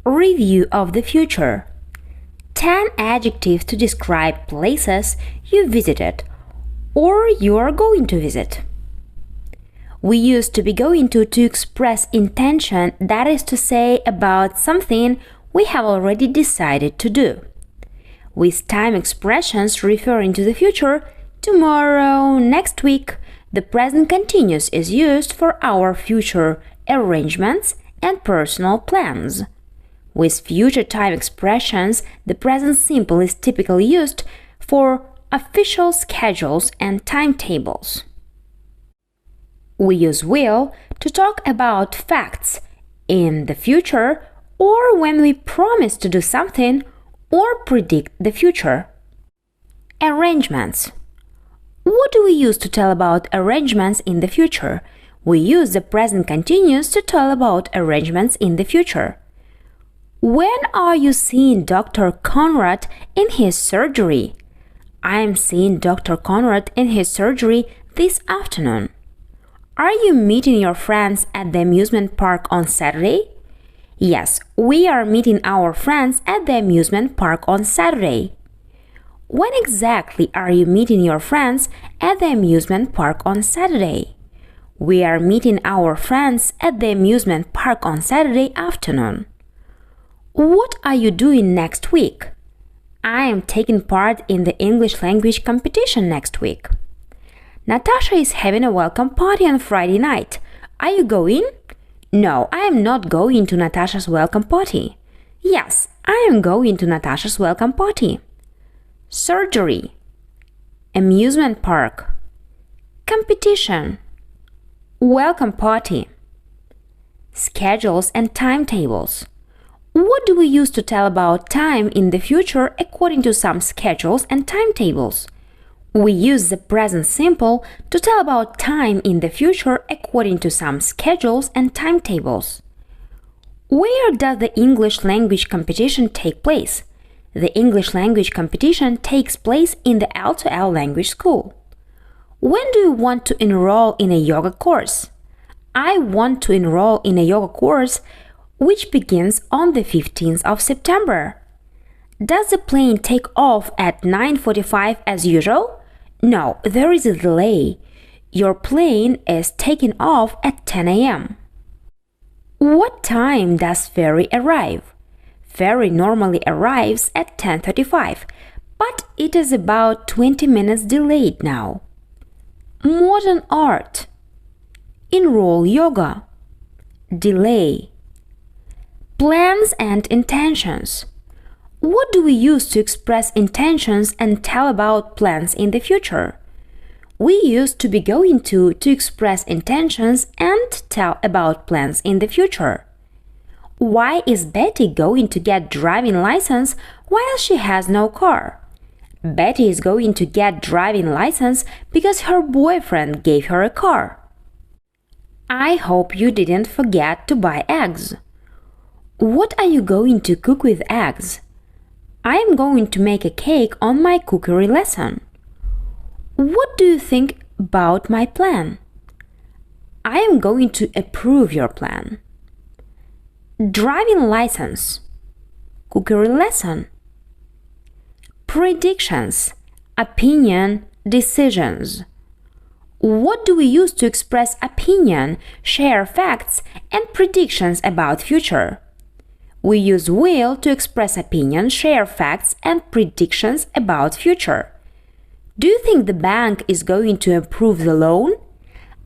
Review of the future. 10 adjectives to describe places you visited or you are going to visit. We use to be going to express intention, that is to say about something we have already decided to do. With time expressions referring to the future, tomorrow, next week, the present continuous is used for our future arrangements and personal plans. With future time expressions, the present simple is typically used for official schedules and timetables. We use will to talk about facts in the future or when we promise to do something or predict the future. Arrangements. What do we use to tell about arrangements in the future? We use the present continuous to tell about arrangements in the future. When are you seeing Dr. Conrad in his surgery? I am seeing Dr. Conrad in his surgery this afternoon. Are you meeting your friends at the amusement park on Saturday? Yes, we are meeting our friends at the amusement park on Saturday. When exactly are you meeting your friends at the amusement park on Saturday? We are meeting our friends at the amusement park on Saturday afternoon. What are you doing next week? I am taking part in the English language competition next week. Natasha is having a welcome party on Friday night. Are you going? No, I am not going to Natasha's welcome party. Yes, I am going to Natasha's welcome party. Surgery, amusement park, competition, welcome party, schedules and timetables. What do we use to tell about time in the future according to some schedules and timetables? We use the present simple to tell about time in the future according to some schedules and timetables. Where does the English language competition take place? The English language competition takes place in the L2L language school. When do you want to enroll in a yoga course? I want to enroll in a yoga course which begins on the 15th of September. Does the plane take off at 9:45 as usual? No, there is a delay. Your plane is taking off at 10 a.m. What time does ferry arrive? Ferry normally arrives at 10:35, but it is about 20 minutes delayed now. Modern art. Enroll yoga. Delay. Plans and intentions. What do we use to express intentions and tell about plans in the future? We use to be going to express intentions and tell about plans in the future. Why is Betty going to get driving license while she has no car? Betty is going to get driving license because her boyfriend gave her a car. I hope you didn't forget to buy eggs. What are you going to cook with eggs? I am going to make a cake on my cookery lesson. What do you think about my plan? I am going to approve your plan. Driving license. Cookery lesson. Predictions, opinion, decisions. What do we use to express opinion, share facts, and predictions about future? We use will to express opinion, share facts, and predictions about future. Do you think the bank is going to approve the loan?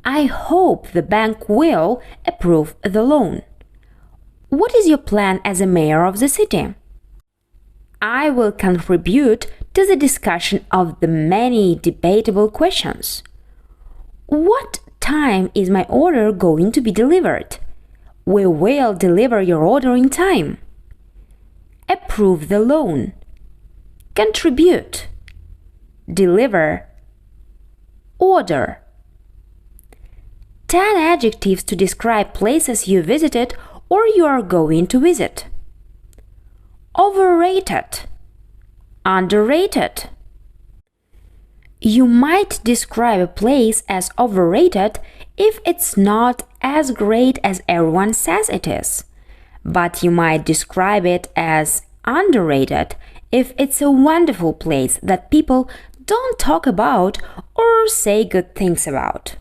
I hope the bank will approve the loan. What is your plan as a mayor of the city? I will contribute to the discussion of the many debatable questions. What time is my order going to be delivered? We will deliver your order in time. Approve the loan. Contribute. Deliver. Order. 10 adjectives to describe places you visited or you are going to visit. Overrated. Underrated. You might describe a place as overrated if it's not as great as everyone says it is. but you might describe it as underrated if it's a wonderful place that people don't talk about or say good things about.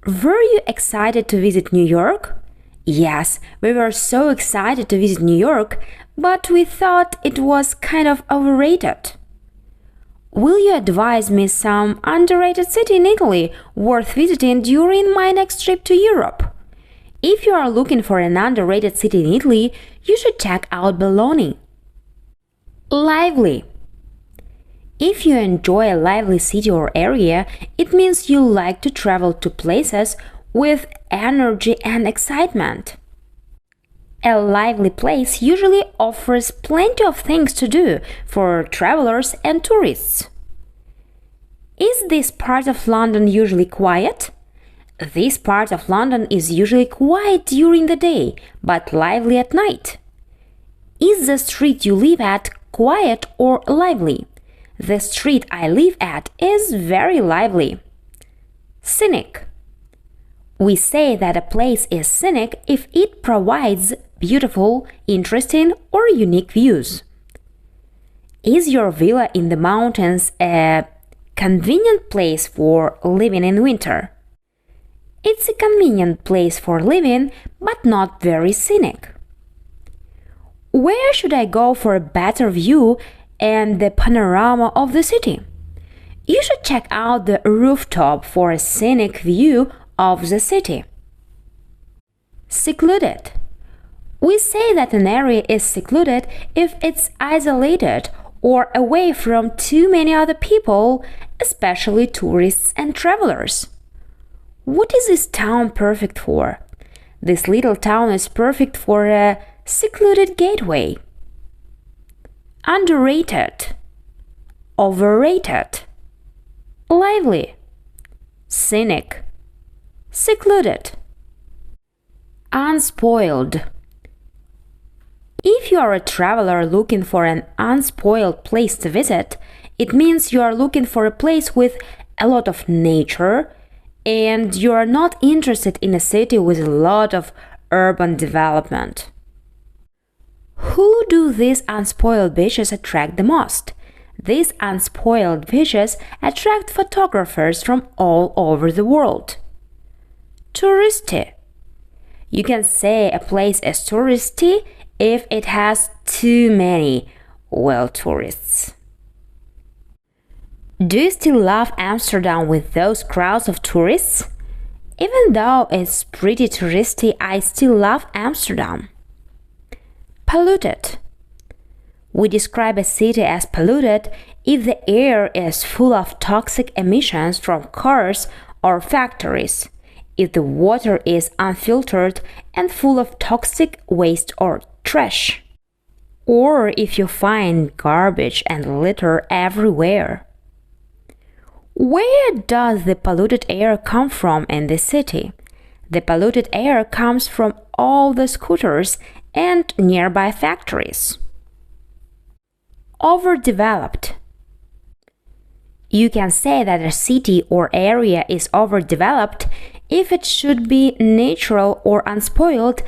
Were you excited to visit New York? Yes, we were so excited to visit New York, but we thought it was kind of overrated. Will you advise me some underrated city in Italy worth visiting during my next trip to Europe? If you are looking for an underrated city in Italy, you should check out Bologna. Lively. If you enjoy a lively city or area, it means you like to travel to places with energy and excitement. A lively place usually offers plenty of things to do for travelers and tourists. Is this part of London usually quiet? This part of London is usually quiet during the day, but lively at night. Is the street you live at quiet or lively? The street I live at is very lively. Scenic. We say that a place is scenic if it provides beautiful, interesting, or unique views. Is your villa in the mountains a convenient place for living in winter? It's a convenient place for living, but not very scenic. Where should I go for a better view and the panorama of the city? You should check out the rooftop for a scenic view of the city. Secluded. We say that an area is secluded if it's isolated or away from too many other people, especially tourists and travelers. What is this town perfect for? This little town is perfect for a secluded gateway. Underrated. Overrated. Lively. Scenic. Secluded. Unspoiled. If you are a traveler looking for an unspoiled place to visit, it means you are looking for a place with a lot of nature and you are not interested in a city with a lot of urban development. Who do these unspoiled beaches attract the most? These unspoiled beaches attract photographers from all over the world. Touristy. You can say a place is touristy if it has too many, tourists. Do you still love Amsterdam with those crowds of tourists? Even though it's pretty touristy, I still love Amsterdam. Polluted. We describe a city as polluted if the air is full of toxic emissions from cars or factories, if the water is unfiltered and full of toxic waste or trash, or if you find garbage and litter everywhere. Where does the polluted air come from in the city? The polluted air comes from all the scooters and nearby factories. Overdeveloped. You can say that a city or area is overdeveloped if it should be natural or unspoiled,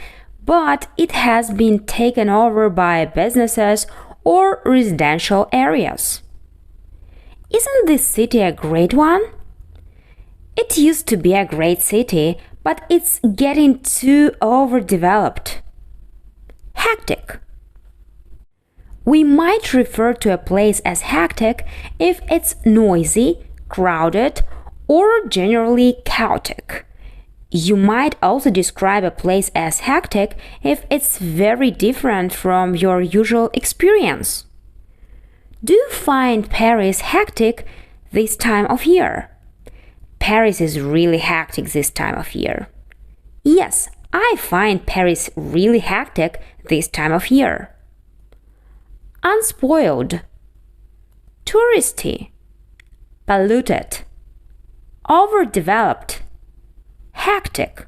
but it has been taken over by businesses or residential areas. Isn't this city a great one? It used to be a great city, but it's getting too overdeveloped. Hectic. We might refer to a place as hectic if it's noisy, crowded, or generally chaotic. You might also describe a place as hectic if it's very different from your usual experience. Do you find Paris hectic this time of year? Paris is really hectic this time of year. Yes, I find Paris really hectic this time of year. Unspoiled. Touristy. Polluted. Overdeveloped. Hectic.